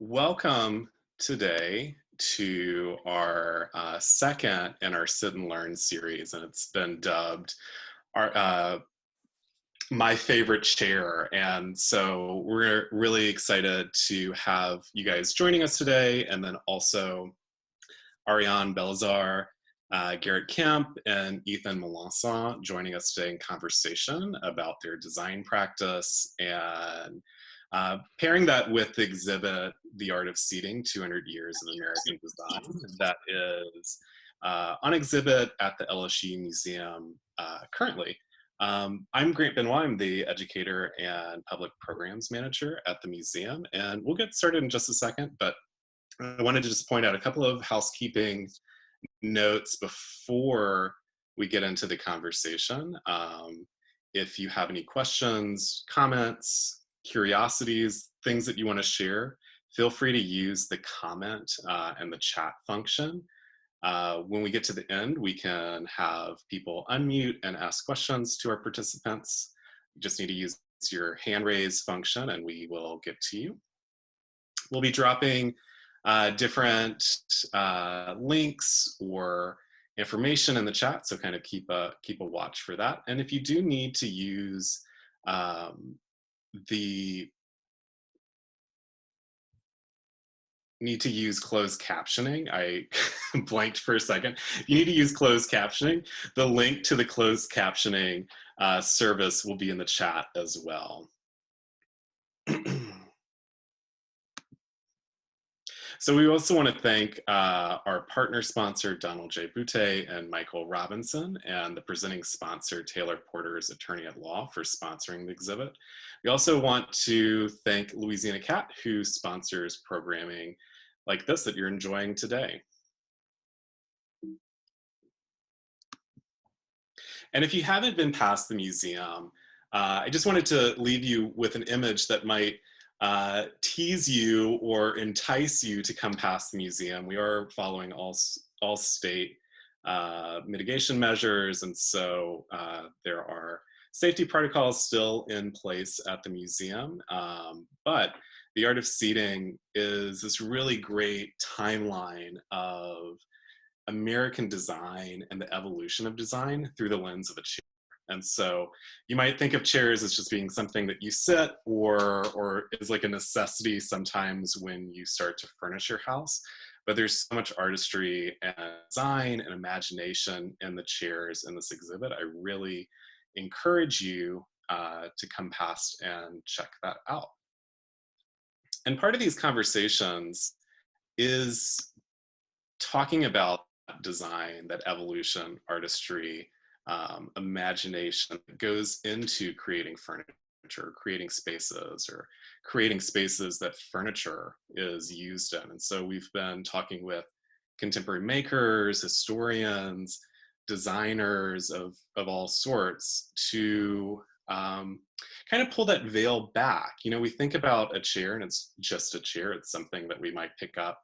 Welcome today to our second in our Sit and Learn series, and it's been dubbed our my favorite chair. And so we're really excited to have you guys joining us today, and then also Arianne, Bellizaire, Garrett, Kemp, and Ethan Melancon joining us today in conversation about their design practice and pairing that with the exhibit, The Art of Seating, 200 Years of American Design, that is on exhibit at the LSU Museum currently. I'm Grant Benoit. I'm the Educator and Public Programs Manager at the museum, and we'll get started in just a second, but I wanted to just point out a couple of housekeeping notes before we get into the conversation. If you have any questions, comments, curiosities, things that you want to share, feel free to use the comment and the chat function. When we get to the end, we can have people unmute and ask questions to our participants. You just need to use your hand raise function and we will get to you. We'll be dropping different links or information in the chat, so kind of keep a watch for that. And if you do need to use closed captioning, I blanked for a second. If you need to use closed captioning, the link to the closed captioning service will be in the chat as well. So we also want to thank our partner sponsor, Donald J. Butte and Michael Robinson, and the presenting sponsor, Taylor Porter's Attorney at Law, for sponsoring the exhibit. We also want to thank Louisiana Cat, who sponsors programming like this that you're enjoying today. And if you haven't been past the museum, I just wanted to leave you with an image that might tease you or entice you to come past the museum. We are following all state mitigation measures, and so there are safety protocols still in place at the museum. But The Art of Seating is this really great timeline of American design and the evolution of design through the lens of a chair. And so you might think of chairs as just being something that you sit or is like a necessity sometimes when you start to furnish your house. But there's so much artistry and design and imagination in the chairs in this exhibit. I really encourage you to come past and check that out. And part of these conversations is talking about design, that evolution, artistry, imagination that goes into creating furniture, creating spaces, or creating spaces that furniture is used in. And so we've been talking with contemporary makers, historians, designers of all sorts to kind of pull that veil back. You know, we think about a chair and it's just a chair. It's something that we might pick up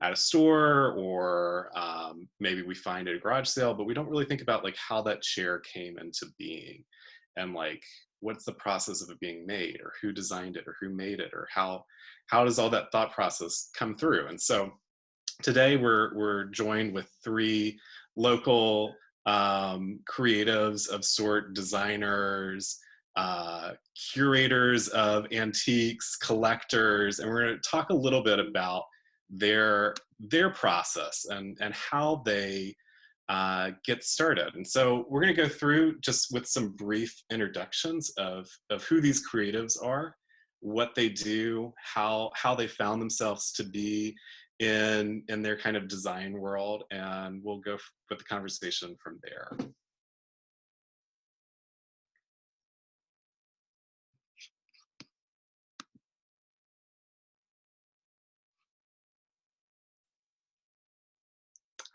at a store or maybe we find at a garage sale, but we don't really think about like how that chair came into being and like what's the process of it being made, or who designed it, or who made it, or how does all that thought process come through. And so today we're joined with three local creatives of sort, designers, curators of antiques, collectors, and we're going to talk a little bit about their process and how they get started. And so we're going to go through just with some brief introductions of who these creatives are, what they do, how they found themselves to be in their kind of design world, and we'll go with the conversation from there.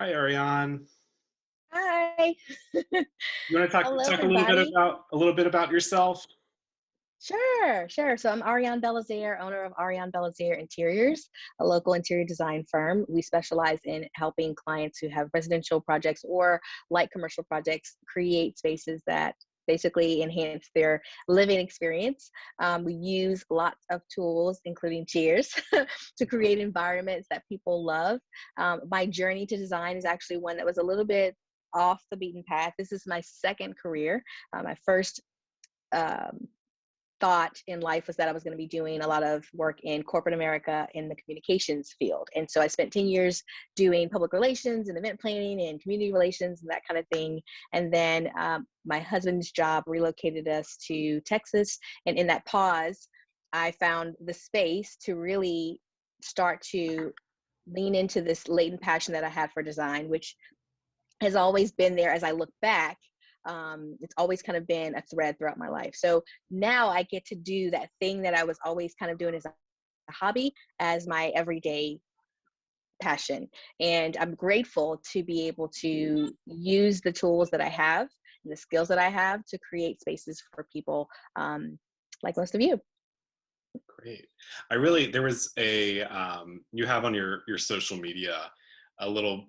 Hi, Arianne. Hi. You want to talk a little bit about yourself? Sure. So I'm Arianne Bellizaire, owner of Arianne Bellizaire Interiors, a local interior design firm. We specialize in helping clients who have residential projects or light commercial projects create spaces that basically enhance their living experience. We use lots of tools, including chairs, to create environments that people love. My journey to design is actually one that was a little bit off the beaten path. This is my second career. My first um, thought in life was that I was going to be doing a lot of work in corporate America in the communications field. And so I spent 10 years doing public relations and event planning and community relations and that kind of thing. And then my husband's job relocated us to Texas. And in that pause, I found the space to really start to lean into this latent passion that I had for design, which has always been there as I look back. It's always kind of been a thread throughout my life. So now I get to do that thing that I was always kind of doing as a hobby as my everyday passion. And I'm grateful to be able to use the tools that I have and the skills that I have to create spaces for people like most of you. Great. There was you have on your social media a little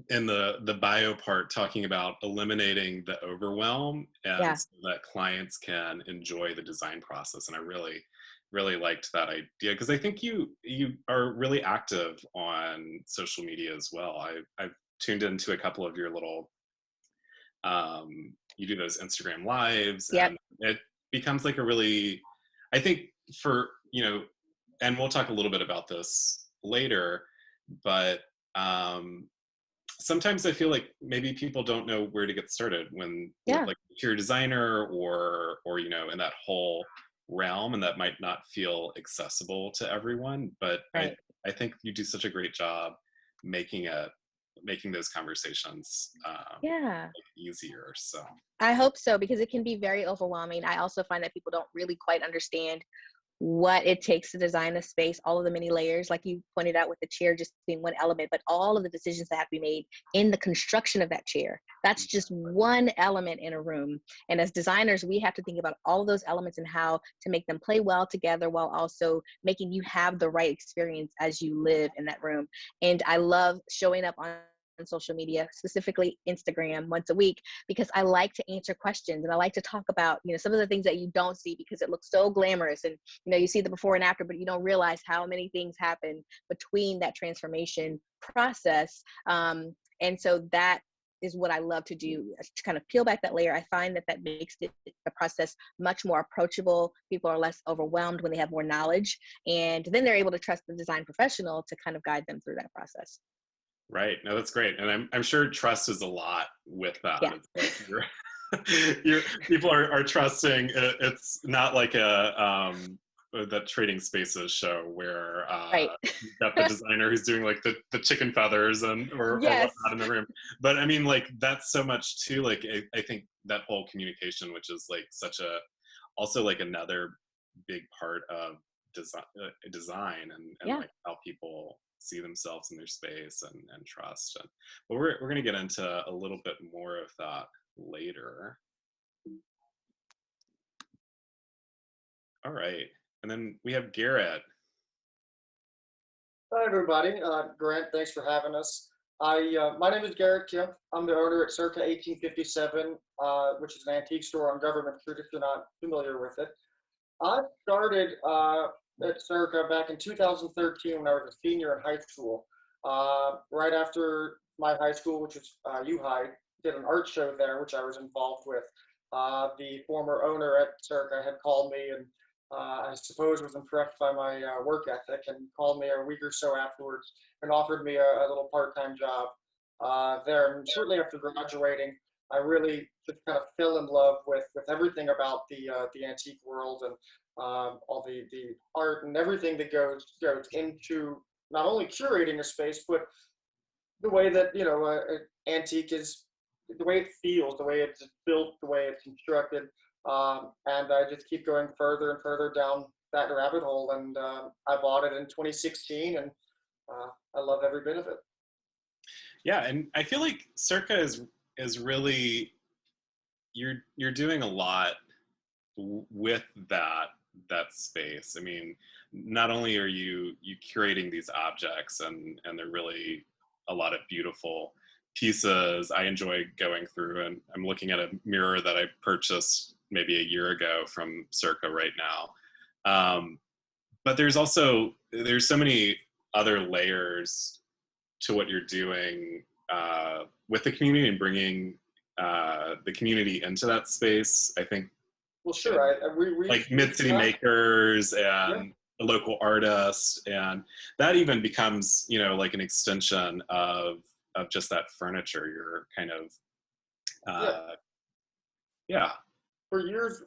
in the bio part talking about eliminating the overwhelm and Yeah. so that clients can enjoy the design process. And I really liked that idea because I think you are really active on social media as well. I've tuned into a couple of your little you do those Instagram lives, Yep. and it becomes like a really, I think for, and we'll talk a little bit about this later, but sometimes I feel like maybe people don't know where to get started when with Yeah. like interior designer or in that whole realm, and that might not feel accessible to everyone. But Right. I think you do such a great job making those conversations Yeah. easier. So I hope so, because it can be very overwhelming. I also find that people don't really quite understand what it takes to design a space, all of the many layers, like you pointed out with the chair just being one element, but all of the decisions that have to be made in the construction of that chair. That's just one element in a room. And as designers, we have to think about all of those elements and how to make them play well together while also making you have the right experience as you live in that room. And I love showing up on social media, specifically Instagram, once a week, because I like to answer questions and I like to talk about, some of the things that you don't see because it looks so glamorous, and you see the before and after, but you don't realize how many things happen between that transformation process. And so that is what I love to do, to kind of peel back that layer. I find that makes the process much more approachable. People are less overwhelmed when they have more knowledge, and then they're able to trust the design professional to kind of guide them through that process. right, no, that's great, and I'm sure trust is a lot with that. Yeah. It's like people are trusting. It's not like that Trading Spaces show where Right. you've got the designer who's doing like the chicken feathers or Yes. whatnot in the room. But I mean, like that's so much too. Like I think that whole communication, which is like also like another big part of design and Yeah. like how people see themselves in their space and trust. But we're going to get into a little bit more of that later. All right. And then we have Garrett. Hi, everybody. Grant, thanks for having us. My name is Garrett Kemp. I'm the owner at Circa 1857, which is an antique store on Government Street, if you're not familiar with it. I started at Circa back in 2013 when I was a senior in high school. Right after my high school, which was U-High, did an art show there, which I was involved with. The former owner at Circa had called me and I suppose was impressed by my work ethic and called me a week or so afterwards and offered me a little part-time job there. And shortly after graduating, I really just kind of fell in love with everything about the antique world and all the art and everything that goes into not only curating a space, but the way that antique is, the way it feels, the way it's built, the way it's constructed. And I just keep going further and further down that rabbit hole. And I bought it in 2016, and I love every bit of it. Yeah, and I feel like Circa is really you're doing a lot with that space. I mean, not only are you curating these objects and they're really a lot of beautiful pieces I enjoy going through, and I'm looking at a mirror that I purchased maybe a year ago from Circa right now. But there's so many other layers to what you're doing with the community and bringing the community into that space. I think, Well, sure. like mid-city makers Yeah. and the local artists, and that even becomes, you know, like an extension of just that furniture. You're kind of yeah. For years,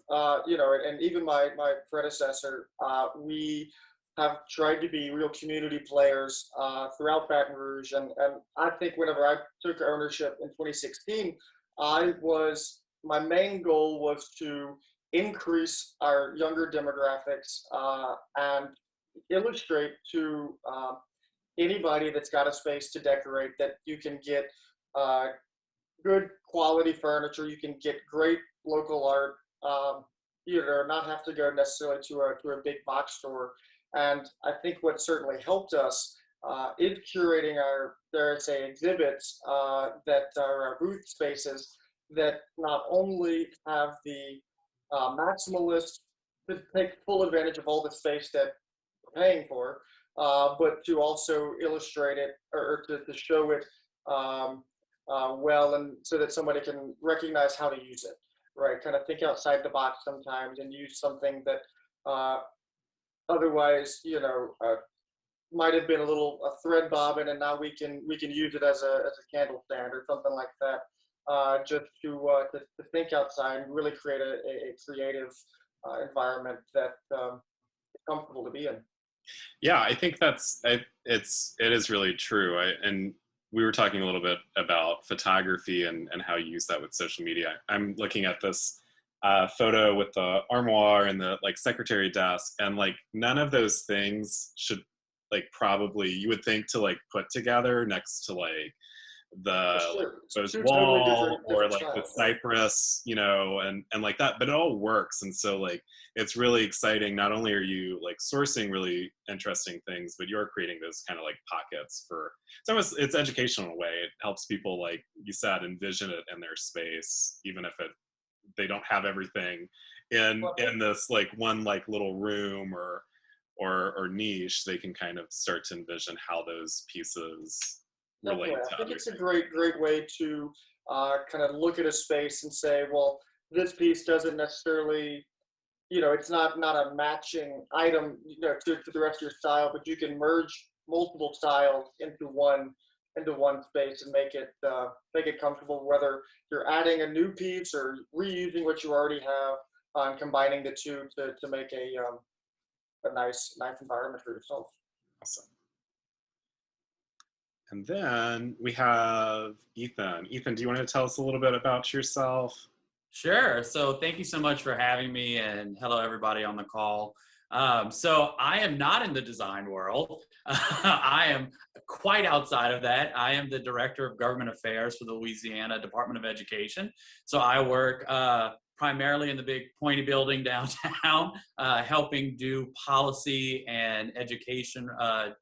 you know, and even my predecessor, we have tried to be real community players throughout Baton Rouge. And I think whenever I took ownership in 2016, my main goal was to increase our younger demographics and illustrate to anybody that's got a space to decorate that you can get uh, good quality furniture, you can get great local art, you know, not have to go necessarily to a big box store. And I think what certainly helped us is curating our, dare I say, exhibits that are our booth spaces that not only have the maximalist to take full advantage of all the space that we're paying for, but to also illustrate it or to show it well, and so that somebody can recognize how to use it, right? Kind of think outside the box sometimes and use something that otherwise, you know, might have been a thread bobbin, and now we can use it as a candle stand or something like that. Just to think outside and really create a creative environment that is comfortable to be in. Yeah, I think it is really true. And we were talking a little bit about photography and how you use that with social media. I'm looking at this photo with the armoire and the like secretary desk, and like none of those things should, like, probably you would think to like put together next to like the those wall or like the cypress, you know, and like that, but it all works. And so like it's really exciting. Not only are you like sourcing really interesting things, but you're creating those kind of like pockets for, it's educational in a way. It helps people, like you said, envision it in their space, even if they don't have everything in this like one like little room or niche. They can kind of start to envision how those pieces relate to I think other it's a things. great way to kind of look at a space and say, well, this piece doesn't necessarily, you know, it's not a matching item, you know, to the rest of your style, but you can merge multiple styles into one space and make it comfortable, whether you're adding a new piece or reusing what you already have, and combining the two to make a nice environment for yourself. Awesome. And then we have Ethan. Ethan, do you want to tell us a little bit about yourself? Sure. So thank you so much for having me, and hello everybody on the call. So I am not in the design world. I am quite outside of that. I am the Director of Government Affairs for the Louisiana Department of Education. So I work primarily in the big pointy building downtown, helping do policy and education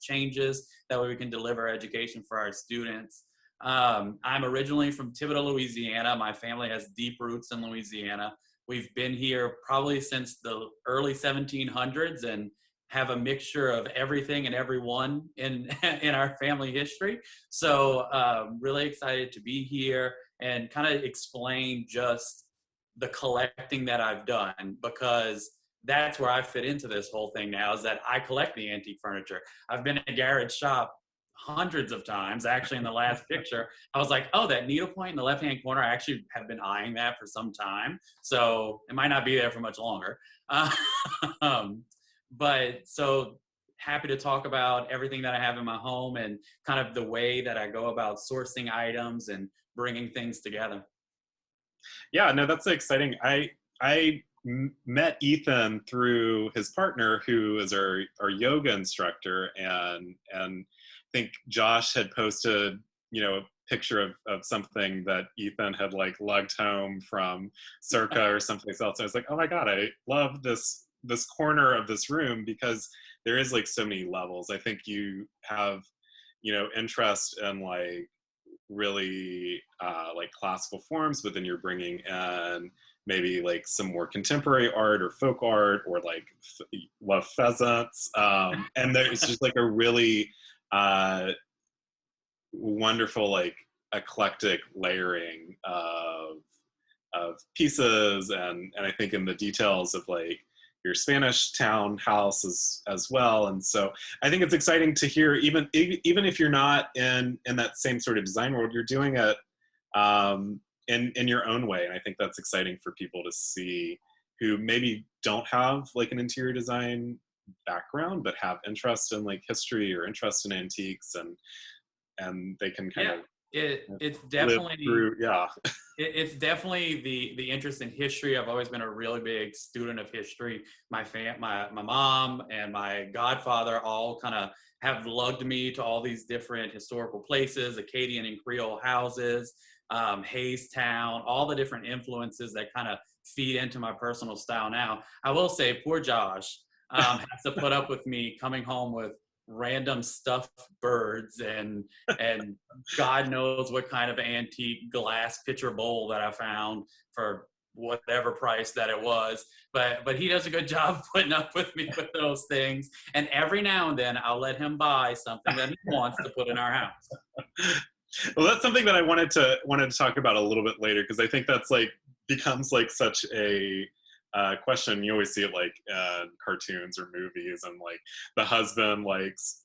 changes. That way we can deliver education for our students. I'm originally from Thibodaux, Louisiana. My family has deep roots in Louisiana. We've been here probably since the early 1700s and have a mixture of everything and everyone in our family history. So really excited to be here and kind of explain just the collecting that I've done, because that's where I fit into this whole thing now, is that I collect the antique furniture. I've been at Garrett's shop hundreds of times. Actually, in the last picture, I was like, oh, that needlepoint in the left-hand corner, I actually have been eyeing that for some time. So it might not be there for much longer. But so happy to talk about everything that I have in my home and kind of the way that I go about sourcing items and bringing things together. Yeah, no, that's exciting. I met Ethan through his partner, who is our yoga instructor, and I think Josh had posted, you know, a picture of something that Ethan had like lugged home from Circa or someplace else. I was like, oh my God, I love this corner of this room, because there is like so many levels. I think you have, you know, interest in like really like classical forms, but then you're bringing in maybe like some more contemporary art or folk art, or like love pheasants. And there's just like a really wonderful, like eclectic layering of pieces, and I think in the details of like your Spanish townhouse as well. And so I think it's exciting to hear, even if you're not in that same sort of design world, you're doing it in your own way. And I think that's exciting for people to see who maybe don't have like an interior design background, but have interest in like history or interest in antiques, and they can kind of it's live definitely through, it's definitely the interest in history. I've always been a really big student of history. My mom and my godfather all kind of have lugged me to all these different historical places, Acadian and Creole houses, Hayes Town, all the different influences that kind of feed into my personal style now. I will say, poor Josh has to put up with me coming home with random stuffed birds and God knows what kind of antique glass pitcher bowl that I found for whatever price that it was. But he does a good job putting up with me with those things. And every now and then I'll let him buy something that he wants to put in our house. Well, that's something that I wanted to talk about a little bit later, because I think that's like becomes like such a question. You always see it like in cartoons or movies, and like the husband likes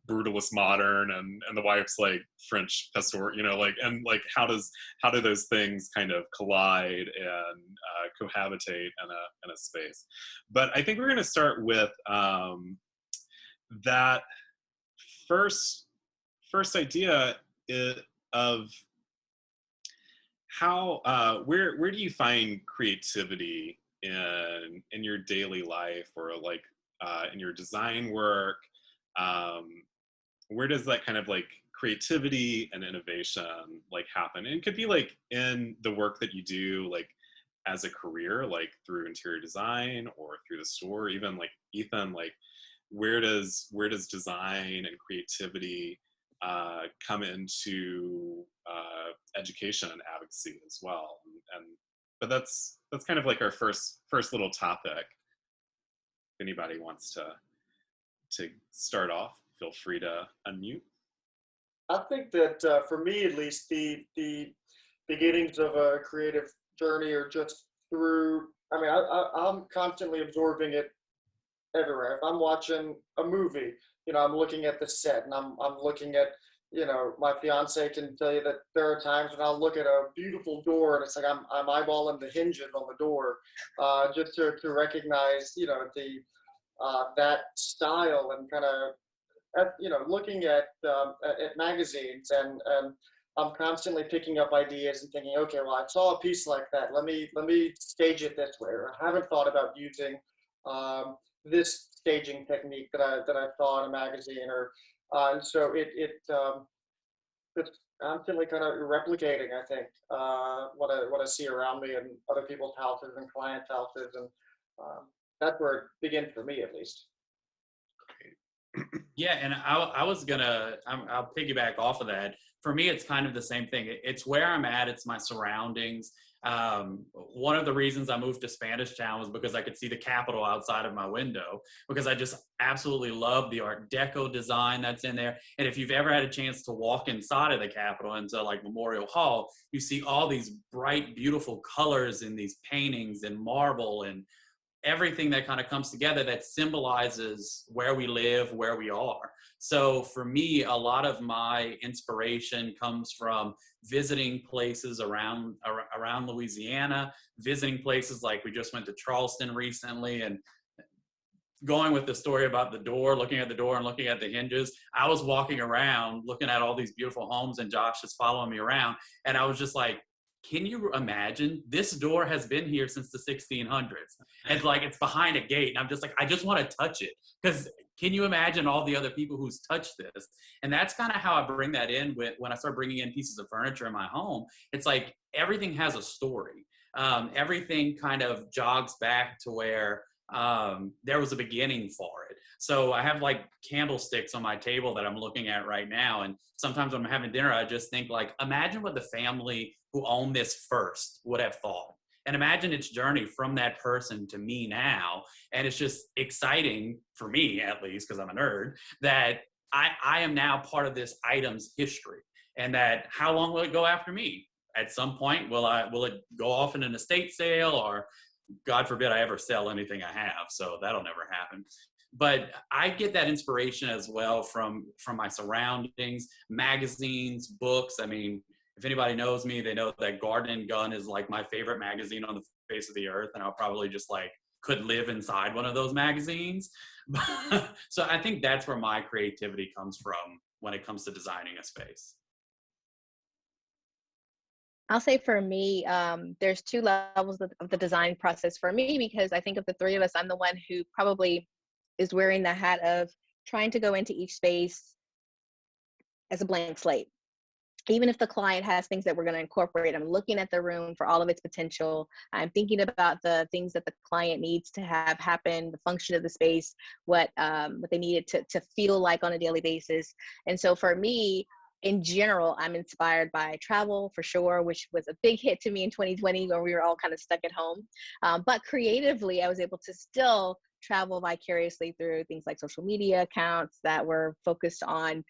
brutalist modern, and the wife's like French pastoral, like, and like how do those things kind of collide and cohabitate in a space. But I think we're going to start with that first idea of how where do you find creativity in your daily life, or like in your design work? Where does that kind of like creativity and innovation like happen? And it could be like in the work that you do, like as a career, like through interior design or through the store. Even like Ethan, like where does design and creativity come into education and advocacy as well? But that's kind of like our first little topic. If anybody wants to start off, feel free to unmute. I think that for me, at least, the beginnings of a creative journey are just through. I mean, I'm constantly absorbing it everywhere. If I'm watching a movie, I'm looking at the set, and I'm looking at, my fiance can tell you that there are times when I'll look at a beautiful door, and it's like I'm eyeballing the hinges on the door, just to recognize, that style, and kind of, looking at magazines, and I'm constantly picking up ideas and thinking, okay, well, I saw a piece like that. Let me stage it this way. Or I haven't thought about using this staging technique that I saw in a magazine, or and so it's constantly kind of replicating, I think, what I see around me in other people's houses and clients' houses, and that's where it begins for me, at least. Yeah, and I'll piggyback off of that. For me, it's kind of the same thing. It's where I'm at. It's my surroundings. One of the reasons I moved to Spanish Town was because I could see the Capitol outside of my window, because I just absolutely love the Art Deco design that's in there. And if you've ever had a chance to walk inside of the Capitol into like Memorial Hall, you see all these bright, beautiful colors in these paintings and marble and everything that kind of comes together that symbolizes where we live, where we are. So for me, a lot of my inspiration comes from visiting places around Louisiana, visiting places like we just went to Charleston recently, and going with the story about the door, looking at the door and looking at the hinges. I was walking around looking at all these beautiful homes, and Josh is following me around, and I was just like, can you imagine, this door has been here since the 1600s? And like, it's behind a gate. And I'm just like, I just want to touch it. Because can you imagine all the other people who's touched this? And that's kind of how I bring that in when I start bringing in pieces of furniture in my home. It's like, everything has a story. Everything kind of jogs back to where there was a beginning for it. So I have like candlesticks on my table that I'm looking at right now. And sometimes when I'm having dinner, I just think like, imagine what the family who owned this first would have thought. And imagine its journey from that person to me now. And it's just exciting for me, at least, because I'm a nerd, that I am now part of this item's history. And that how long will it go after me? At some point, will it go off in an estate sale, or God forbid I ever sell anything I have, so that'll never happen. But I get that inspiration as well from my surroundings, magazines, books. I mean, if anybody knows me, they know that Garden and Gun is like my favorite magazine on the face of the earth, and I'll probably just like could live inside one of those magazines. So I think that's where my creativity comes from when it comes to designing a space. I'll say for me, there's two levels of the design process for me, because I think of the three of us, I'm the one who probably is wearing the hat of trying to go into each space as a blank slate. Even if the client has things that we're going to incorporate, I'm looking at the room for all of its potential. I'm thinking about the things that the client needs to have happen, the function of the space, what they need it to feel like on a daily basis. And so for me, in general, I'm inspired by travel for sure, which was a big hit to me in 2020 when we were all kind of stuck at home. But creatively, I was able to still travel vicariously through things like social media accounts that were focused on,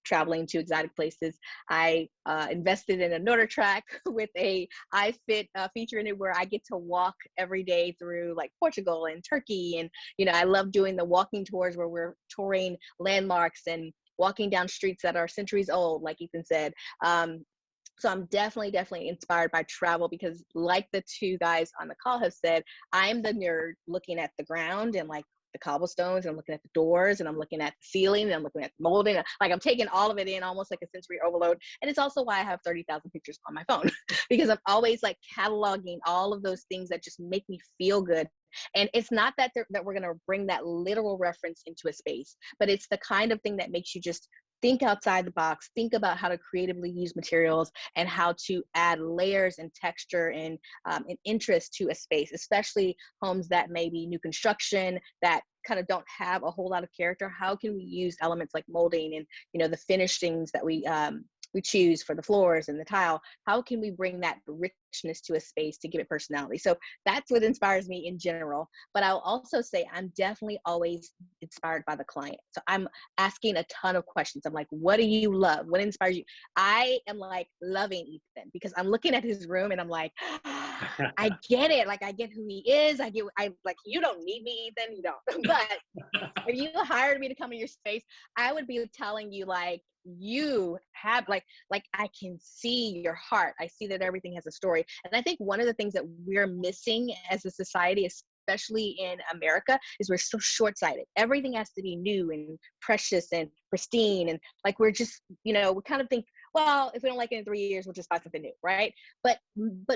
traveling to exotic places. I invested in a Norder track with a iFit feature in it, where I get to walk every day through like Portugal and Turkey. And, I love doing the walking tours where we're touring landmarks and walking down streets that are centuries old, like Ethan said. So I'm definitely inspired by travel, because like the two guys on the call have said, I'm the nerd looking at the ground and like the cobblestones, and I'm looking at the doors, and I'm looking at the ceiling, and I'm looking at the molding. Like I'm taking all of it in, almost like a sensory overload. And it's also why I have 30,000 pictures on my phone, because I'm always like cataloging all of those things that just make me feel good. And it's not that we're going to bring that literal reference into a space, but it's the kind of thing that makes you just think outside the box, think about how to creatively use materials and how to add layers and texture and interest to a space, especially homes that may be new construction that kind of don't have a whole lot of character. How can we use elements like molding and, the finishings that we choose for the floors and the tile? How can we bring that richness to a space to give it personality? So that's what inspires me in general. But I'll also say I'm definitely always inspired by the client. So I'm asking a ton of questions. I'm like, what do you love? What inspires you? I am like loving Ethan, because I'm looking at his room and I'm like, I get it. Like I get who he is. I like, you don't need me, Ethan, you don't. But if you hired me to come in your space, I would be telling you like, you have like I can see your heart. I see that everything has a story. And I think one of the things that we're missing as a society, especially in America, is we're so short-sighted. Everything has to be new and precious and pristine, and like we're just, we kind of think, well, if we don't like it in 3 years, we'll just buy something new, right? But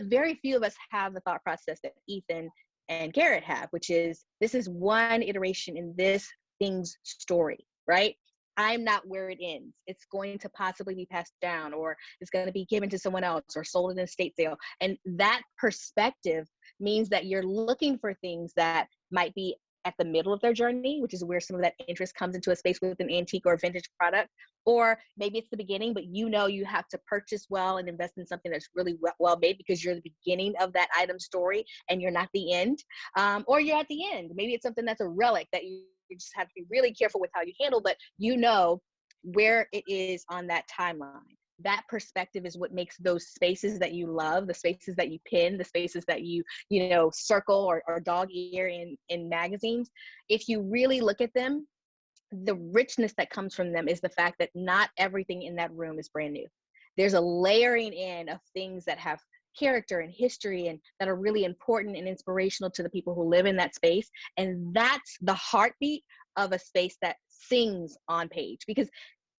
very few of us have the thought process that Ethan and Garrett have, which is, this is one iteration in this thing's story, right? I'm not where it ends. It's going to possibly be passed down, or it's going to be given to someone else, or sold in an estate sale. And that perspective means that you're looking for things that might be at the middle of their journey, which is where some of that interest comes into a space with an antique or vintage product. Or maybe it's the beginning, but you have to purchase well and invest in something that's really well made, because you're the beginning of that item story and you're not the end. Or you're at the end. Maybe it's something that's a relic that you just have to be really careful with how you handle, but where it is on that timeline. That perspective is what makes those spaces that you love, the spaces that you pin, the spaces that you circle or dog ear in magazines. If you really look at them, the richness that comes from them is the fact that not everything in that room is brand new. There's a layering in of things that have character and history and that are really important and inspirational to the people who live in that space. And that's the heartbeat of a space that sings on page. Because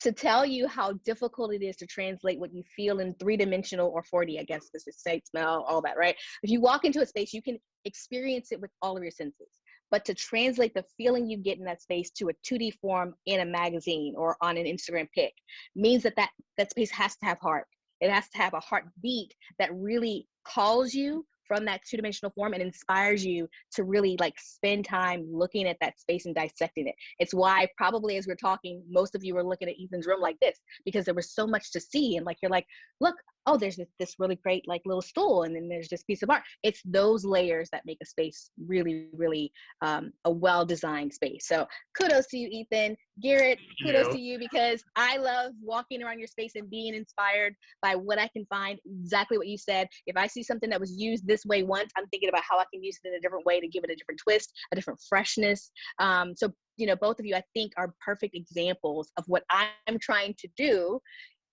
to tell you how difficult it is to translate what you feel in 3-dimensional or 4D, I guess, this is sight, smell, all that, right? If you walk into a space, you can experience it with all of your senses. But to translate the feeling you get in that space to a 2D form in a magazine or on an Instagram pic means that space has to have heart. It has to have a heartbeat that really calls you from that two-dimensional form and inspires you to really like spend time looking at that space and dissecting it. It's why probably as we're talking, most of you were looking at Ethan's room like this, because there was so much to see. And like, you're like, look, oh, there's this really great like little stool, and then there's this piece of art. It's those layers that make a space really, really a well-designed space. So kudos to you, Ethan. Garrett, kudos to you, because I love walking around your space and being inspired by what I can find. Exactly what you said. If I see something that was used this way once, I'm thinking about how I can use it in a different way to give it a different twist, a different freshness. So, you know, both of you, I think, are perfect examples of what I'm trying to do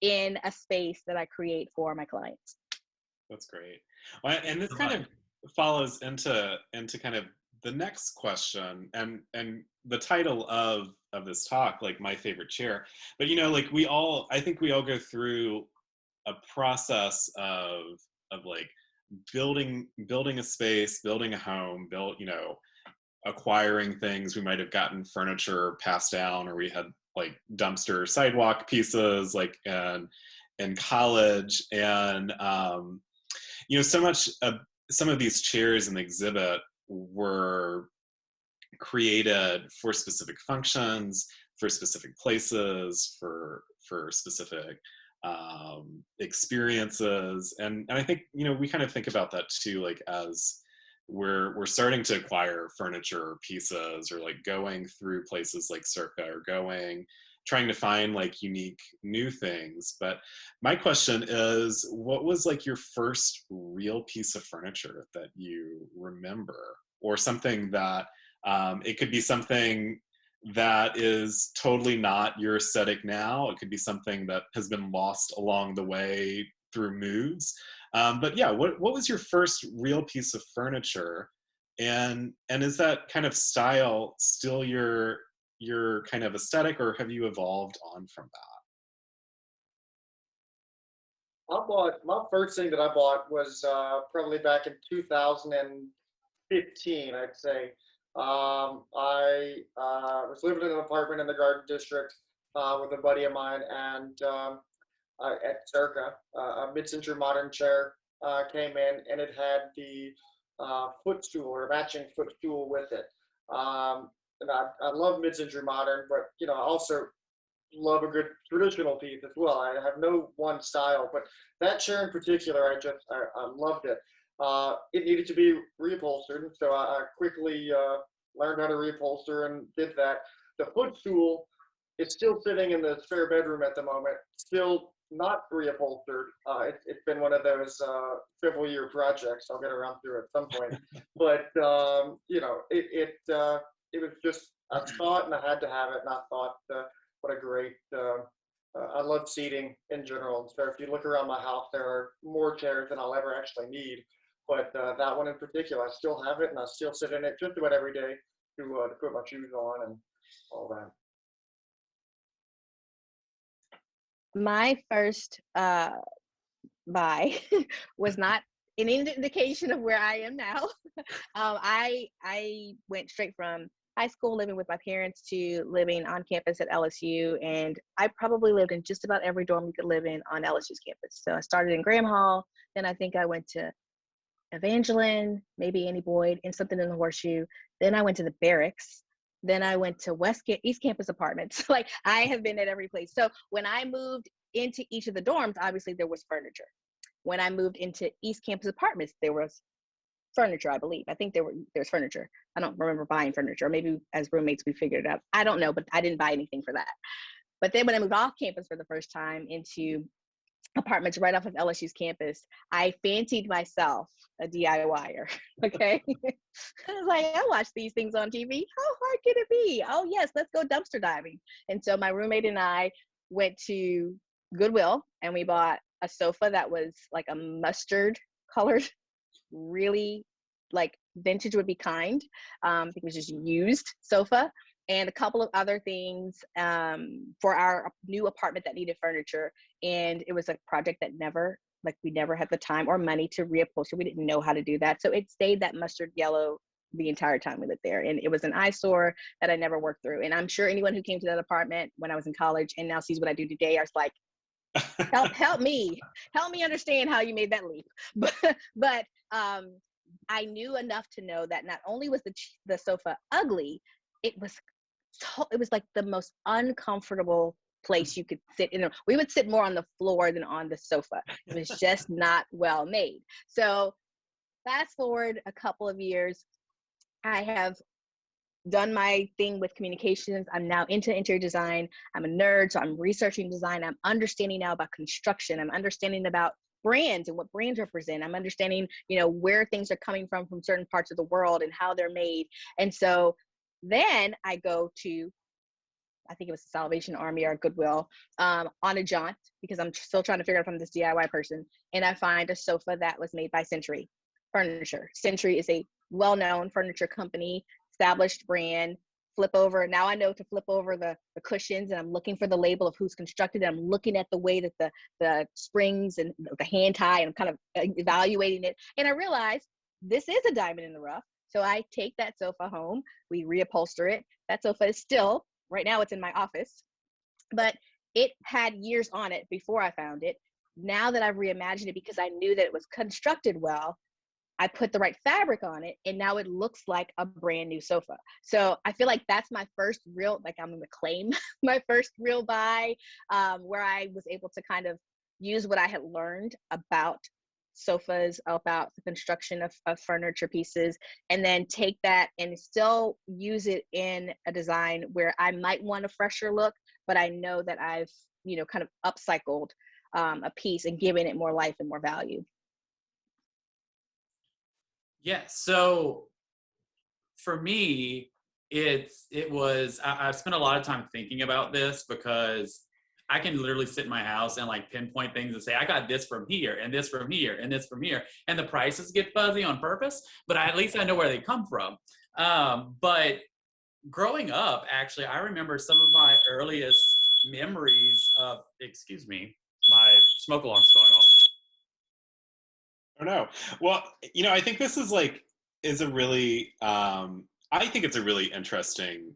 in a space that I create for my clients. That's great. Well, and this kind of follows into kind of the next question, and the title of this talk, like my favorite chair. But you know, like I think we all go through a process of like building a space, building a home, acquiring things. We might have gotten furniture passed down, or we had like dumpster sidewalk pieces like in college. And you know, some of these chairs in the exhibit were created for specific functions, for specific places, for specific experiences. And I think, you know, we kind of think about that too, like as we're starting to acquire furniture pieces, or like going through places like Circa, or trying to find like unique new things. But my question is, what was like your first real piece of furniture that you remember, or something that it could be something that is totally not your aesthetic now. It could be something that has been lost along the way through moves. But yeah, what was your first real piece of furniture? And is that kind of style still your kind of aesthetic, or have you evolved on from that? My first thing that I bought was probably back in 2015, I'd say. I was living in an apartment in the Garden District with a buddy of mine, and at Circa, a mid-century modern chair came in, and it had the footstool, or matching footstool with it. And I love mid-century modern, but you know, I also love a good traditional piece as well. I have no one style, but that chair in particular, I loved it. It needed to be reupholstered, so I quickly learned how to reupholster and did that. The footstool is still sitting in the spare bedroom at the moment, still not reupholstered. It's been one of those several year projects. I'll get around to it at some point. But you know, it was just, I saw it and I had to have it, and I thought, what a great. I love seating in general. So if you look around my house, there are more chairs than I'll ever actually need. But that one in particular, I still have it, and I still sit in it just about every day to put my shoes on and all that. My first buy was not an indication of where I am now. I went straight from high school, living with my parents, to living on campus at LSU, and I probably lived in just about every dorm you could live in on LSU's campus. So I started in Graham Hall, then I think I went to Evangeline, maybe Annie Boyd, and something in the Horseshoe. Then I went to the Barracks. Then I went to East Campus Apartments. Like, I have been at every place. So when I moved into each of the dorms, obviously there was furniture. When I moved into East Campus Apartments, there was furniture, I believe. I think there's furniture. I don't remember buying furniture. Maybe as roommates we figured it out. I don't know, but I didn't buy anything for that. But then when I moved off campus for the first time into apartments right off of LSU's campus, I fancied myself a DIYer. Okay. I was like, I watch these things on TV. How hard can it be? Oh yes, let's go dumpster diving. And so my roommate and I went to Goodwill, and we bought a sofa that was like a mustard colored, really like vintage would be kind. I think it was just used sofa, and a couple of other things for our new apartment that needed furniture. And it was a project that we never had the time or money to reupholster. We didn't know how to do that. So it stayed that mustard yellow the entire time we lived there. And it was an eyesore that I never worked through. And I'm sure anyone who came to that apartment when I was in college and now sees what I do today are like, help me understand how you made that leap. But I knew enough to know that not only was the sofa ugly, it was it was like the most uncomfortable place you could sit in. We would sit more on the floor than on the sofa. It was just not well made. So fast forward a couple of years, I have done my thing with communications. I'm now into interior design. I'm a nerd, so I'm researching design. I'm understanding now about construction. I'm understanding about brands and what brands represent. I'm understanding, where things are coming from certain parts of the world and how they're made. And so then I go to, I think it was the Salvation Army or Goodwill, on a jaunt, because I'm still trying to figure out if I'm this DIY person. And I find a sofa that was made by Century Furniture. Century is a well-known furniture company, established brand. Flip over. Now I know to flip over the cushions, and I'm looking for the label of who's constructed it. I'm looking at the way that the springs and the hand tie, and I'm kind of evaluating it. And I realized this is a diamond in the rough. So I take that sofa home. We reupholster it. That sofa is still, right now it's in my office, but it had years on it before I found it. Now that I've reimagined it, because I knew that it was constructed well, I put the right fabric on it, and now it looks like a brand new sofa. So I feel like that's my first real, like I'm gonna claim my first real buy, where I was able to kind of use what I had learned about sofas, about the construction of furniture pieces, and then take that and still use it in a design where I might want a fresher look, but I know that I've, kind of upcycled a piece and given it more life and more value. Yeah. So for me, I spent a lot of time thinking about this, because I can literally sit in my house and like pinpoint things and say, I got this from here and this from here and this from here. And the prices get fuzzy on purpose, but at least I know where they come from. But growing up, actually, I remember some of my earliest memories of, excuse me, my smoke alarm's going off. Oh no. Well, I think this is a really, I think it's a really interesting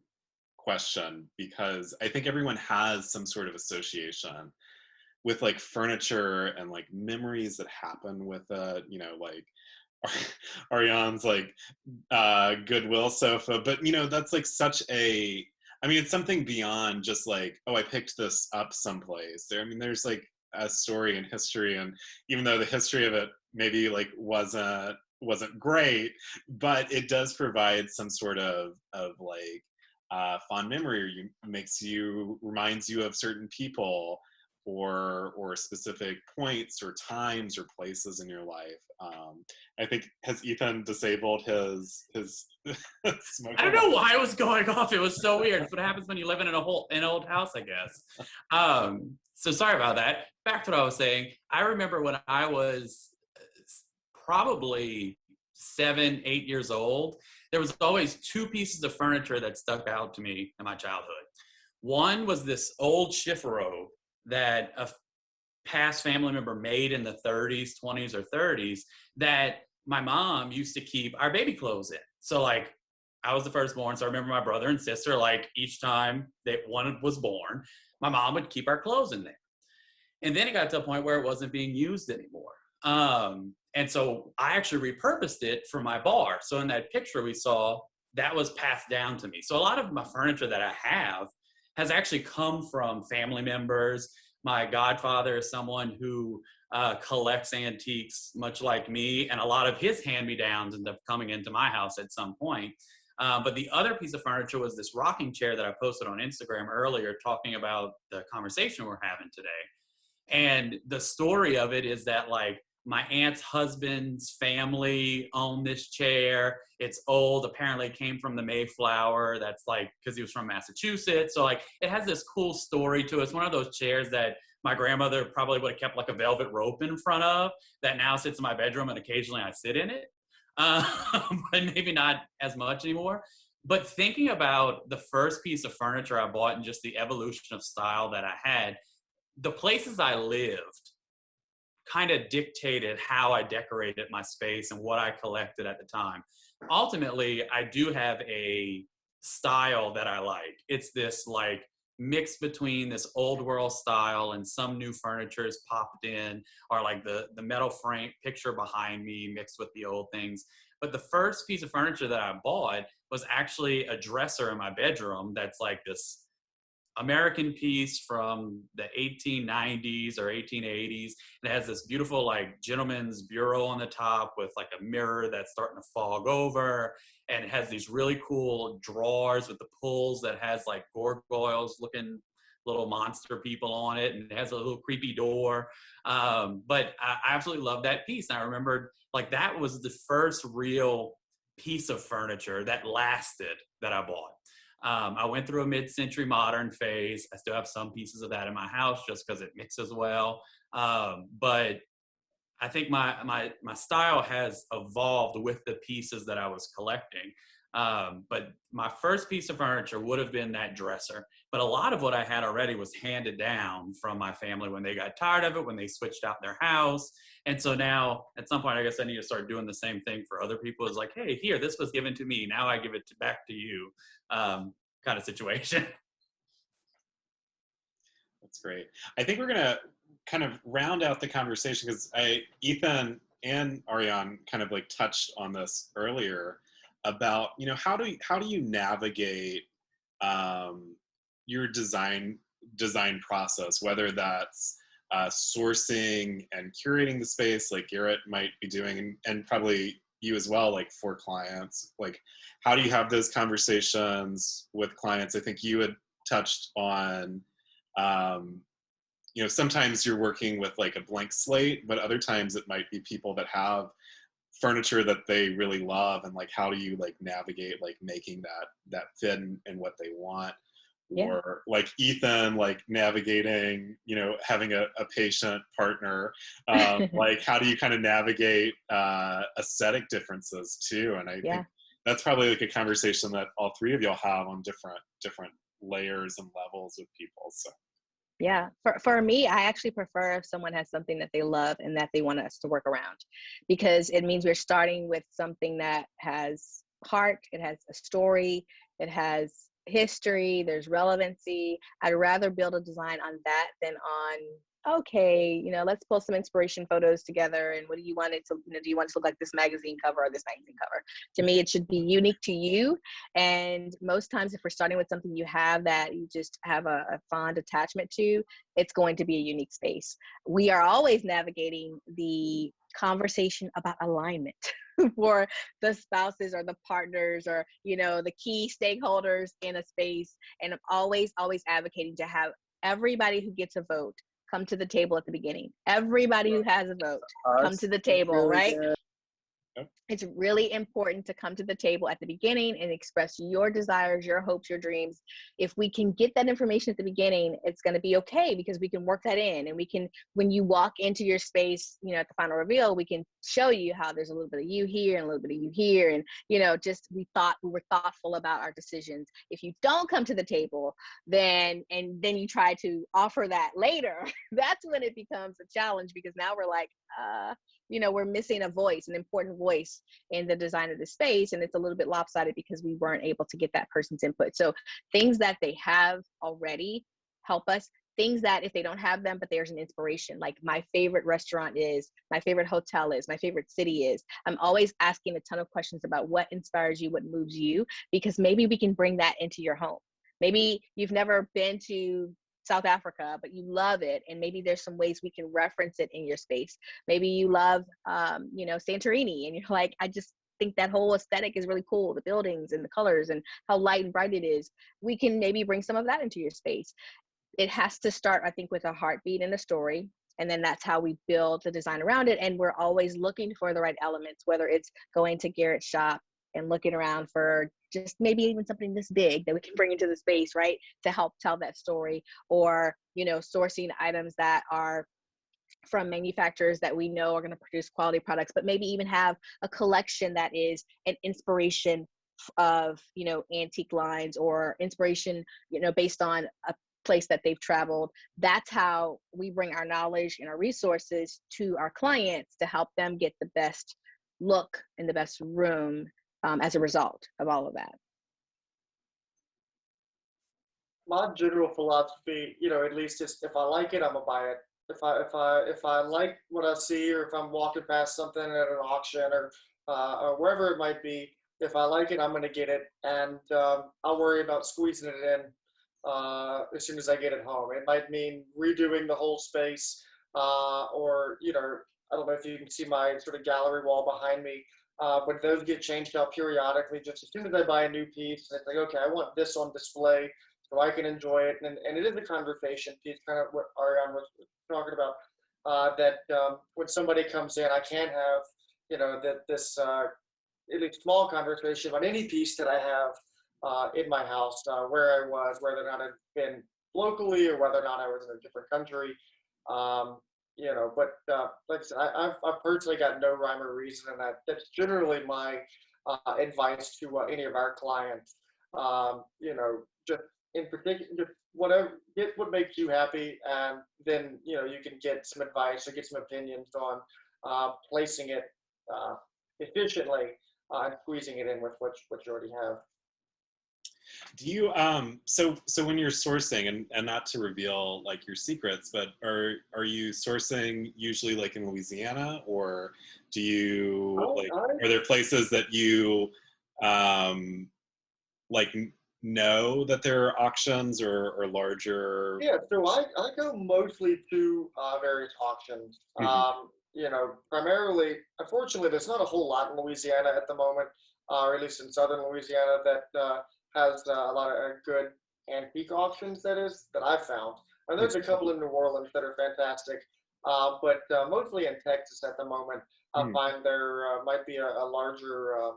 question, because I think everyone has some sort of association with like furniture and like memories that happen with it, like Arianne's like Goodwill sofa, but that's like such a, I mean, it's something beyond just like, oh, I picked this up someplace. There's like a story and history, and even though the history of it maybe like wasn't great, but it does provide some sort of like fond memory, or reminds you of certain people or specific points or times or places in your life. I think, has Ethan disabled his smoke I don't know alarm? why it was going off. It was so weird. It's what happens when you live in an old house, I guess. So sorry about that. Back to what I was saying. I remember when I was probably 7, 8 years old, there was always 2 pieces of furniture that stuck out to me in my childhood. One was this old chifforobe that a past family member made in the 30s, 20s, or 30s, that my mom used to keep our baby clothes in. So like, I was the firstborn, so I remember my brother and sister, like each time one was born, my mom would keep our clothes in there. And then it got to a point where it wasn't being used anymore. And so I actually repurposed it for my bar. So in that picture we saw, that was passed down to me. So a lot of my furniture that I have has actually come from family members. My godfather is someone who collects antiques, much like me, and a lot of his hand-me-downs end up coming into my house at some point. But the other piece of furniture was this rocking chair that I posted on Instagram earlier, talking about the conversation we're having today. And the story of it is that like my aunt's husband's family owned this chair. It's old, apparently came from the Mayflower. That's like, because he was from Massachusetts. So like, it has this cool story to it. It's one of those chairs that my grandmother probably would have kept like a velvet rope in front of, that now sits in my bedroom and occasionally I sit in it. But maybe not as much anymore. But thinking about the first piece of furniture I bought and just the evolution of style that I had, the places I lived kind of dictated how I decorated my space and what I collected at the time. Ultimately, I do have a style that I like. It's this like mixed between this old world style and some new furniture is popped in, or like the metal frame picture behind me mixed with the old things. But the first piece of furniture that I bought was actually a dresser in my bedroom that's like this American piece from the 1890s or 1880s. It has this beautiful like gentleman's bureau on the top with like a mirror that's starting to fog over. And it has these really cool drawers with the pulls that has like gargoyles looking little monster people on it. And it has a little creepy door. But I absolutely love that piece. And I remembered like that was the first real piece of furniture that lasted that I bought. I went through a mid-century modern phase. I still have some pieces of that in my house just because it mixes well. But I think my style has evolved with the pieces that I was collecting. But my first piece of furniture would have been that dresser. But a lot of what I had already was handed down from my family when they got tired of it, when they switched out their house. And so now at some point, I guess I need to start doing the same thing for other people. It's like, hey, here, this was given to me. Now I give it back to you, kind of situation. That's great. I think we're going to kind of round out the conversation because Ethan and Arianne kind of like touched on this earlier about, you know, how do you navigate your design process, whether that's sourcing and curating the space like Garrett might be doing, and probably you as well, like for clients, like how do you have those conversations with clients? I think you had touched on, you know, sometimes you're working with like a blank slate, but other times it might be people that have furniture that they really love, and like how do you like navigate like making that fit in what they want? Yeah. Or like Ethan, like navigating, you know, having a patient partner, like how do you kind of navigate aesthetic differences too? And I think that's probably like a conversation that all three of y'all have on different layers and levels with people. So yeah, for me, I actually prefer if someone has something that they love and that they want us to work around, because it means we're starting with something that has heart, it has a story, it has history, there's relevancy. I'd rather build a design on that than on, okay, you know, let's pull some inspiration photos together and what do you want it to, you know, do you want it to look like this magazine cover or this magazine cover? To me, it should be unique to you. And most times if we're starting with something you have that you just have a fond attachment to, it's going to be a unique space. We are always navigating the conversation about alignment for the spouses or the partners or, you know, the key stakeholders in a space. And I'm always advocating to have everybody who gets a vote come to the table at the beginning. Everybody who has a vote, come to the table, right? It's really important to come to the table at the beginning and express your desires, your hopes, your dreams. If we can get that information at the beginning, it's going to be okay because we can work that in, and we can, when you walk into your space, you know, at the final reveal, we can show you how there's a little bit of you here and a little bit of you here. And, you know, just we were thoughtful about our decisions. If you don't come to the table, then you try to offer that later, that's when it becomes a challenge, because now we're like, you know, we're missing a voice, an important voice in the design of the space. And it's a little bit lopsided because we weren't able to get that person's input. So things that they have already help us. Things that if they don't have them, but there's an inspiration, like my favorite restaurant is, my favorite hotel is, my favorite city is. I'm always asking a ton of questions about what inspires you, what moves you, because maybe we can bring that into your home. Maybe you've never been to South Africa, but you love it. And maybe there's some ways we can reference it in your space. Maybe you love, you know, Santorini, and you're like, I just think that whole aesthetic is really cool. The buildings and the colors and how light and bright it is. We can maybe bring some of that into your space. It has to start, I think, with a heartbeat and a story. And then that's how we build the design around it. And we're always looking for the right elements, whether it's going to Garrett's shop and looking around for just maybe even something this big that we can bring into the space, right, to help tell that story, or, you know, sourcing items that are from manufacturers that we know are going to produce quality products, but maybe even have a collection that is an inspiration of, you know, antique lines, or inspiration, you know, based on a place that they've traveled. That's how we bring our knowledge and our resources to our clients to help them get the best look and the best room as a result of all of that. my general philosophy, at least is if I like it, I'm gonna buy it. If I like what I see, or if I'm walking past something at an auction, or wherever it might be, if I like it, I'm gonna get it, and I'll worry about squeezing it in as soon as I get it home. It might mean redoing the whole space, or I don't know if you can see my sort of gallery wall behind me. But those get changed out periodically. Just as soon as I buy a new piece, it's like, okay, I want this on display so I can enjoy it. And it is a conversation piece, kind of what Arianne was talking about. That when somebody comes in, I can't have, that this at least small conversation about any piece that I have in my house, where I was, whether or not I've been locally or whether or not I was in a different country. But like I said, I've personally got no rhyme or reason, and that's generally my advice to any of our clients. Just in particular, just whatever, get what makes you happy, and then you can get some advice or get some opinions on placing it efficiently and squeezing it in with what you already have. Do you so when you're sourcing, and not to reveal like your secrets, but are you sourcing usually like in Louisiana, or do you are there places that you like know that there are auctions or larger? Yeah, so I go mostly to various auctions. Primarily, unfortunately, there's not a whole lot in Louisiana at the moment, or at least in southern Louisiana, that has a lot of good antique auctions, that I've found. And there's a couple in New Orleans that are fantastic, but mostly in Texas at the moment. I find there might be a larger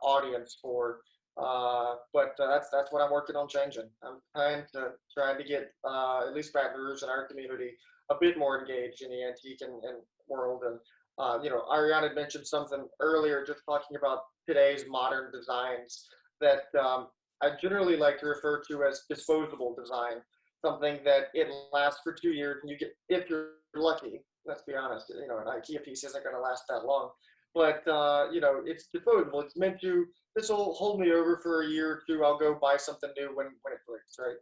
audience for. But that's what I'm working on changing. I'm trying to get at least Baton Rouge and our community a bit more engaged in the antique and world. And Arianne had mentioned something earlier, just talking about today's modern designs that I generally like to refer to as disposable design, something that it lasts for 2 years, and you get, if you're lucky. Let's be honest, an IKEA piece isn't going to last that long, but it's disposable. It's meant to. This will hold me over for a year or two. I'll go buy something new when it breaks, right?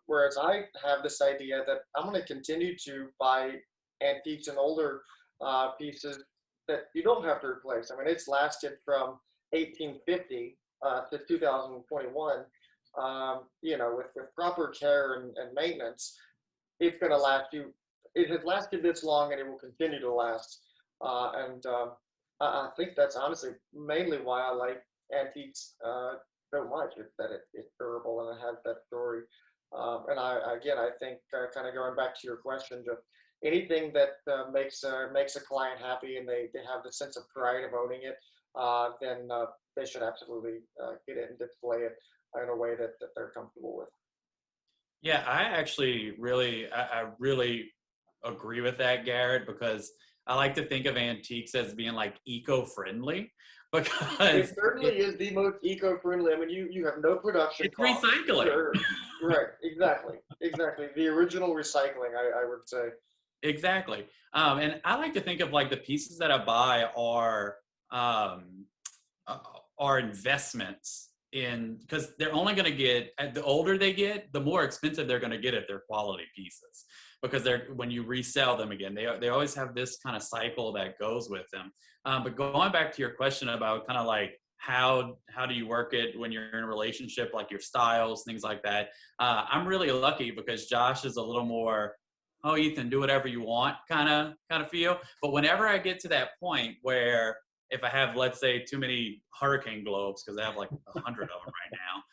Whereas I have this idea that I'm going to continue to buy antiques and older pieces that you don't have to replace. I mean, it's lasted from 1850 to 2021. With proper care and maintenance, it's going to last you. It has lasted this long, and it will continue to last. I think that's honestly mainly why I like antiques so much, is that it's durable and it has that story. I think kind of going back to your question, just anything that makes a client happy, and they have the sense of pride of owning it, then they should absolutely get it and display it in a way that they're comfortable with. Yeah, I really agree with that, Garrett, because I like to think of antiques as being like eco-friendly, because it certainly is the most eco-friendly. I mean, you have no production costs. It's recycling. Sure. Right, exactly. The original recycling, I would say. Exactly. And I like to think of like the pieces that I buy are investments in, because they're only going to get, the older they get, the more expensive they're going to get if they're quality pieces, because when you resell them again, they always have this kind of cycle that goes with them. But going back to your question about kind of like how do you work it when you're in a relationship, like your styles, things like that. I'm really lucky because Josh is a little more, oh, Ethan, do whatever you want kind of feel. But whenever I get to that point where if I have, let's say, too many hurricane globes, because I have like 100 of them right now,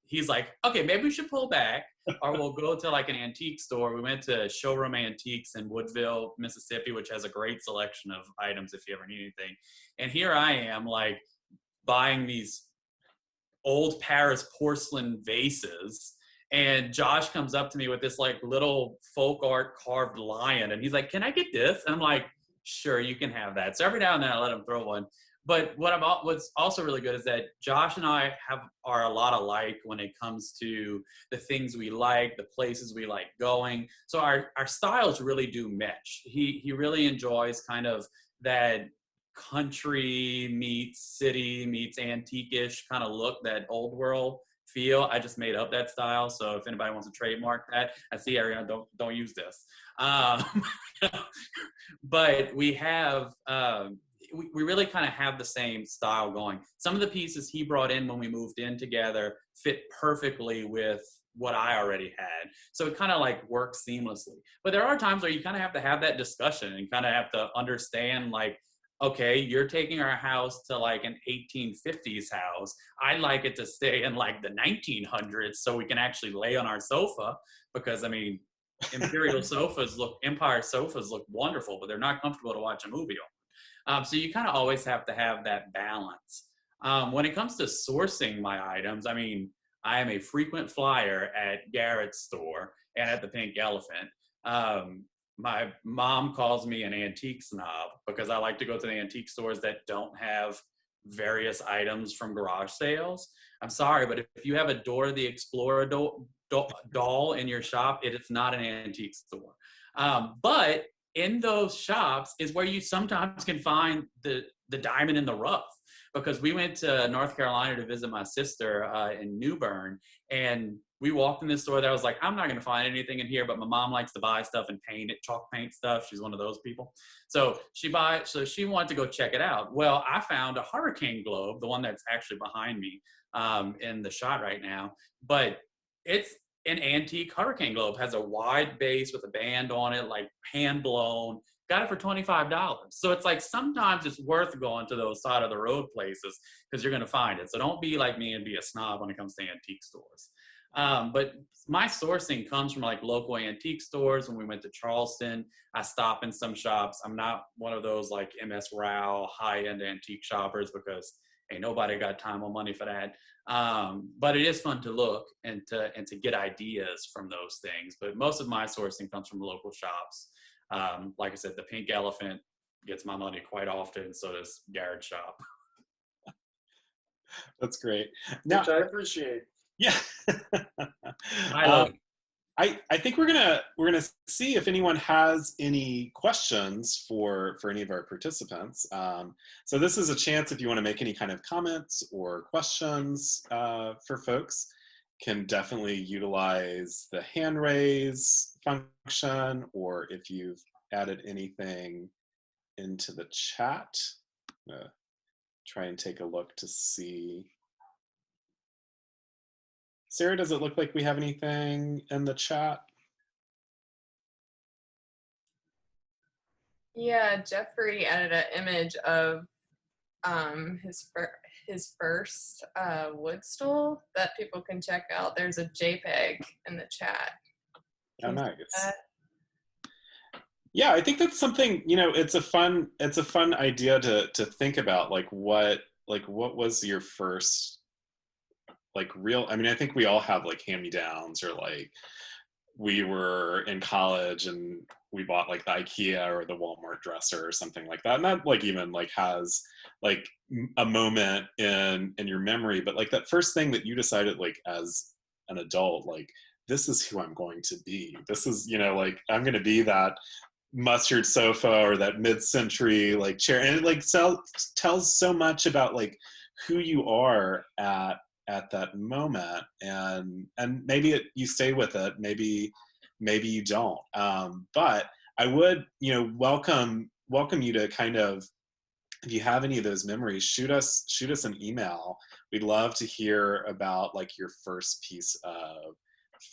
he's like, okay, maybe we should pull back, or we'll go to like an antique store. We went to Showroom Antiques in Woodville, Mississippi, which has a great selection of items if you ever need anything. And here I am like buying these old Paris porcelain vases, and Josh comes up to me with this like little folk art carved lion, and he's like, can I get this? And I'm like, sure, you can have that. So every now and then I let him throw one. But what's also really good is that Josh and I are a lot alike when it comes to the things we like, the places we like going. So our styles really do mesh. He really enjoys kind of that country meets city meets antique-ish kind of look, that old world feel. I just made up that style. So if anybody wants to trademark that, I see Arianne, don't use this. Um, but we have, we really kind of have the same style going. Some of the pieces he brought in when we moved in together fit perfectly with what I already had. So it kind of like works seamlessly. But there are times where you kind of have to have that discussion and kind of have to understand, like, okay, you're taking our house to like an 1850s house. I like it to stay in like the 1900s so we can actually lay on our sofa, because I mean, Empire sofas look wonderful, but they're not comfortable to watch a movie on. So you kind of always have to have that balance. When it comes to sourcing my items, I mean, I am a frequent flyer at Garrett's store and at the Pink Elephant. My mom calls me an antique snob because I like to go to the antique stores that don't have various items from garage sales. I'm sorry, but if you have a Dora the Explorer doll in your shop, it is not an antique store. But in those shops is where you sometimes can find the diamond in the rough. Because we went to North Carolina to visit my sister in New Bern, and we walked in this store that I was like, I'm not going to find anything in here, but my mom likes to buy stuff and paint it, chalk paint stuff. She's one of those people. So she wanted to go check it out. Well, I found a hurricane globe, the one that's actually behind me in the shot right now, but it's an antique hurricane globe, has a wide base with a band on it, like hand blown. Got it for $25. So it's like sometimes it's worth going to those side of the road places because you're going to find it. So don't be like me and be a snob when it comes to antique stores. But my sourcing comes from like local antique stores. When we went to Charleston, I stop in some shops. I'm not one of those like MS Rao high-end antique shoppers because ain't nobody got time or money for that. But it is fun to look and to get ideas from those things. But most of my sourcing comes from local shops. Like I said, the Pink Elephant gets my money quite often, so does Garrett's shop. That's great. Now, which I appreciate. Yeah. I love it. I think we're gonna see if anyone has any questions for any of our participants. So this is a chance if you want to make any kind of comments or questions for folks. Can definitely utilize the hand raise function, or if you've added anything into the chat, try and take a look to see. Sarah, does it look like we have anything in the chat? Yeah, Jeffrey added an image of his first wood stool that people can check out. There's a JPEG in the chat. Oh, nice. Yeah, I think that's something, you know, it's a fun idea to think about, like what was your first like real, I mean, I think we all have like hand-me-downs, or like we were in college and we bought like the IKEA or the Walmart dresser or something like that. And that like even like has like a moment in your memory, but like that first thing that you decided like as an adult, like this is who I'm going to be. This is, you know, like I'm going to be that mustard sofa or that mid-century like chair. And it like tells so much about like who you are at that moment, and maybe you stay with it, maybe you don't, but I would, you know, welcome you to kind of, if you have any of those memories, shoot us an email. We'd love to hear about like your first piece of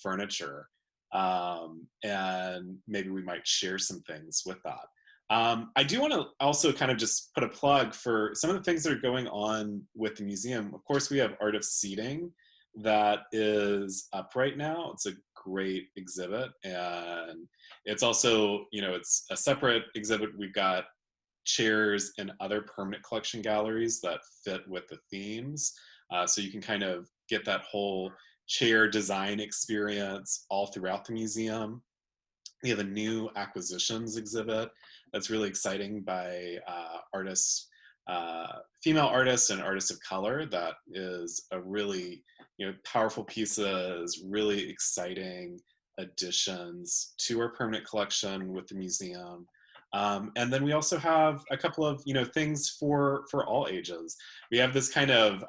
furniture, and maybe we might share some things with that. I do want to also kind of just put a plug for some of the things that are going on with the museum. Of course, we have Art of Seating that is up right now. It's a great exhibit, and it's also, you know, it's a separate exhibit. We've got chairs in other permanent collection galleries that fit with the themes. So you can kind of get that whole chair design experience all throughout the museum. We have a new acquisitions exhibit that's really exciting by artists, female artists and artists of color. That is a really, you know, powerful pieces, really exciting additions to our permanent collection with the museum. And then we also have a couple of, things for all ages. We have this kind of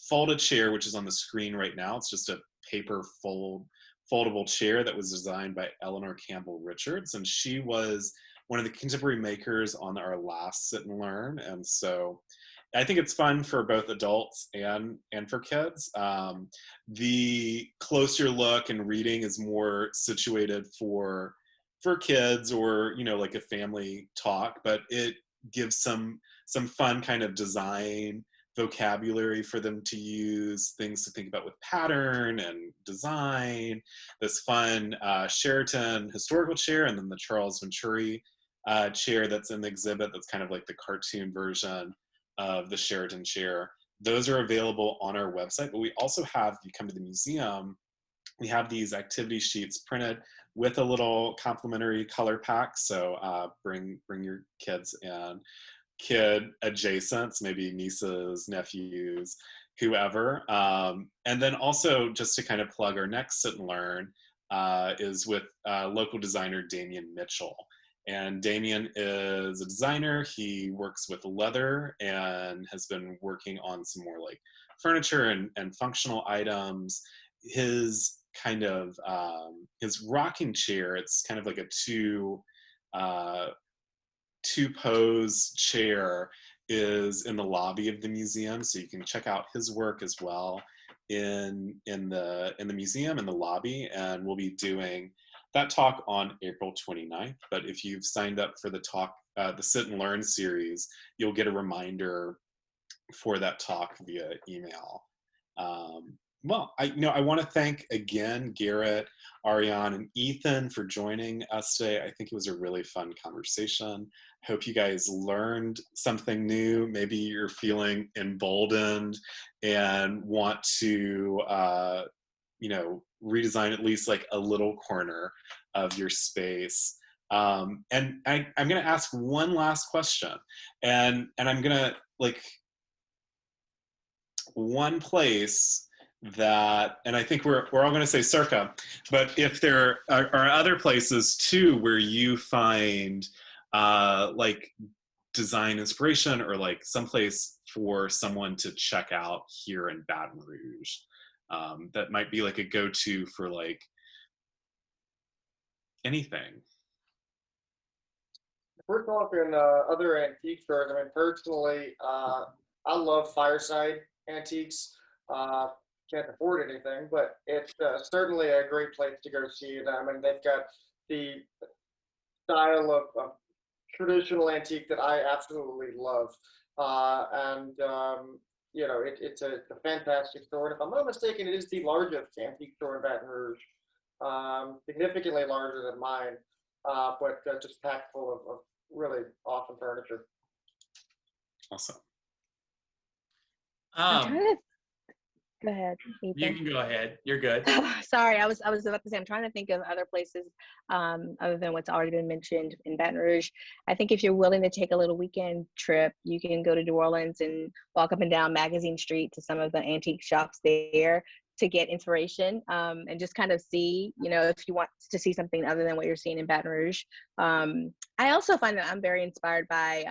folded chair, which is on the screen right now. It's just a paper foldable chair that was designed by Eleanor Campbell Richards, and she was one of the contemporary makers on our last Sit and Learn. And so I think it's fun for both adults and for kids. The closer look and reading is more situated for kids, or like a family talk, but it gives some fun kind of design vocabulary for them to use, things to think about with pattern and design. This fun Sheraton historical chair, and then the Charles Venturi chair that's in the exhibit, that's kind of like the cartoon version of the Sheraton chair. Those are available on our website, but we also have, if you come to the museum, we have these activity sheets printed with a little complimentary color pack. So bring your kids and kid adjacents, maybe nieces, nephews, whoever. And then also, just to kind of plug our next Sit and Learn, is with local designer Damian Mitchell. And Damian is a designer. He works with leather and has been working on some more like furniture and functional items. His kind of his rocking chair, it's kind of like a two pose chair, is in the lobby of the museum, so you can check out his work as well in the museum, in the lobby. And we'll be doing that talk on April 29th. But if you've signed up for the talk, the Sit and Learn series, you'll get a reminder for that talk via email. Well, I want to thank again Garrett, Arianne, and Ethan for joining us today. I think it was a really fun conversation. I hope you guys learned something new. Maybe you're feeling emboldened and want to, redesign at least like a little corner of your space. And I'm going to ask one last question, and I'm going to one place that, and I think we're all going to say Circa, but if there are other places too where you find like design inspiration, or like someplace for someone to check out here in Baton Rouge, that might be like a go-to for like anything. We're talking other antique stores. I mean, personally, I love Fireside Antiques. Can't afford anything, but it's certainly a great place to go see it. I mean, they've got the style of traditional antique that I absolutely love. It's a fantastic store. And if I'm not mistaken, it is the largest antique store in Baton Rouge, significantly larger than mine, but just packed full of really awesome furniture. Awesome. I'm trying to go ahead, Ethan. You can go ahead. You're good. Sorry, I was about to say, I'm trying to think of other places other than what's already been mentioned in Baton Rouge. I think if you're willing to take a little weekend trip, you can go to New Orleans and walk up and down Magazine Street to some of the antique shops there to get inspiration, and just kind of see, if you want to see something other than what you're seeing in Baton Rouge. I also find that I'm very inspired by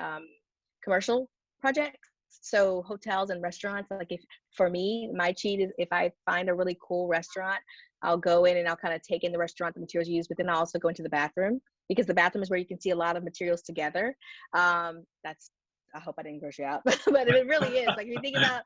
commercial projects. So hotels and restaurants, like for me, my cheat is if I find a really cool restaurant, I'll go in and I'll kind of take in the restaurant, the materials used, but then I'll also go into the bathroom, because the bathroom is where you can see a lot of materials together. I hope I didn't gross you out, but it really is. Like if you think about,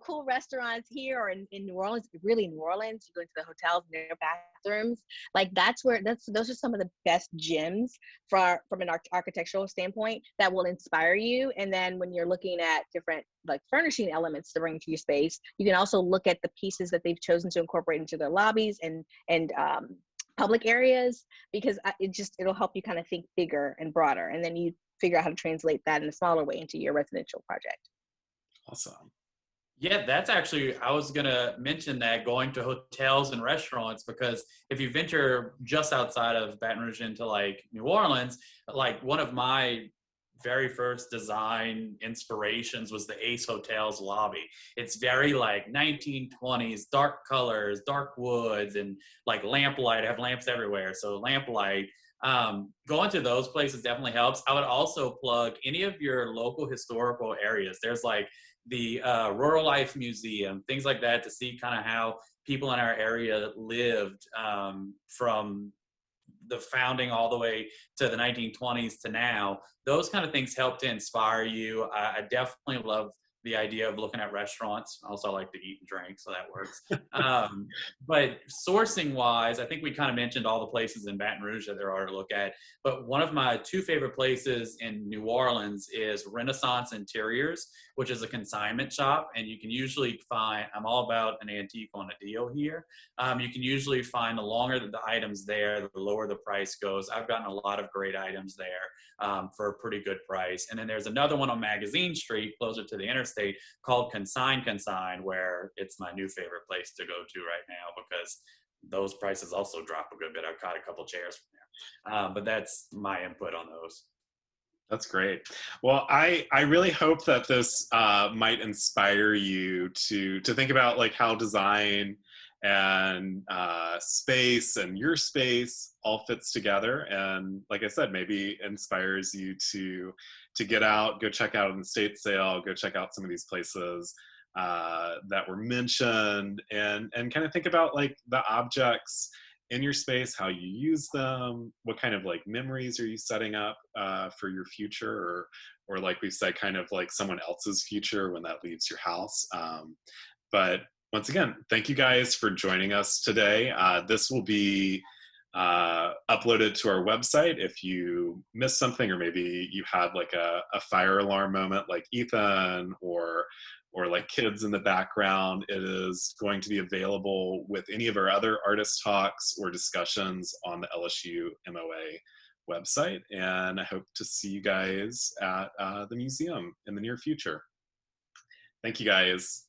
cool restaurants here or in New Orleans, really New Orleans, you go into the hotels and their bathrooms, like those are some of the best gems from an architectural standpoint that will inspire you. And then when you're looking at different like furnishing elements to bring to your space, you can also look at the pieces that they've chosen to incorporate into their lobbies and public areas, because it'll help you kind of think bigger and broader, and then you figure out how to translate that in a smaller way into your residential project. Awesome. Yeah, that's actually, I was going to mention that, going to hotels and restaurants, because if you venture just outside of Baton Rouge into like New Orleans, like one of my very first design inspirations was the Ace Hotel's lobby. It's very like 1920s, dark colors, dark woods, and like lamplight. I have lamps everywhere. So lamplight, Going to those places definitely helps. I would also plug any of your local historical areas. There's like the Rural Life Museum, things like that, to see kind of how people in our area lived from the founding all the way to the 1920s to now. Those kind of things help to inspire you. I definitely love the idea of looking at restaurants. Also, I like to eat and drink, so that works. But sourcing wise, I think we kind of mentioned all the places in Baton Rouge that there are to look at. But one of my two favorite places in New Orleans is Renaissance Interiors, which is a consignment shop. And you can usually find, I'm all about an antique on a deal here. You can usually find the longer the items there, the lower the price goes. I've gotten a lot of great items there for a pretty good price. And then there's another one on Magazine Street, closer to the interstate, called Consign, where it's my new favorite place to go to right now because those prices also drop a good bit. I've caught a couple chairs from there. But that's my input on those. That's great. Well, I really hope that this might inspire you to think about like how design and space and your space all fits together, and like I said, maybe inspires you to get out, go check out an estate sale, go check out some of these places that were mentioned, and kind of think about like the objects in your space, how you use them, what kind of like memories are you setting up for your future, or like we said, kind of like someone else's future when that leaves your house. But once again, thank you guys for joining us today. This will be uploaded to our website. If you missed something, or maybe you had like a fire alarm moment like Ethan, or like kids in the background, it is going to be available with any of our other artist talks or discussions on the LSU MOA website. And I hope to see you guys at the museum in the near future. Thank you guys.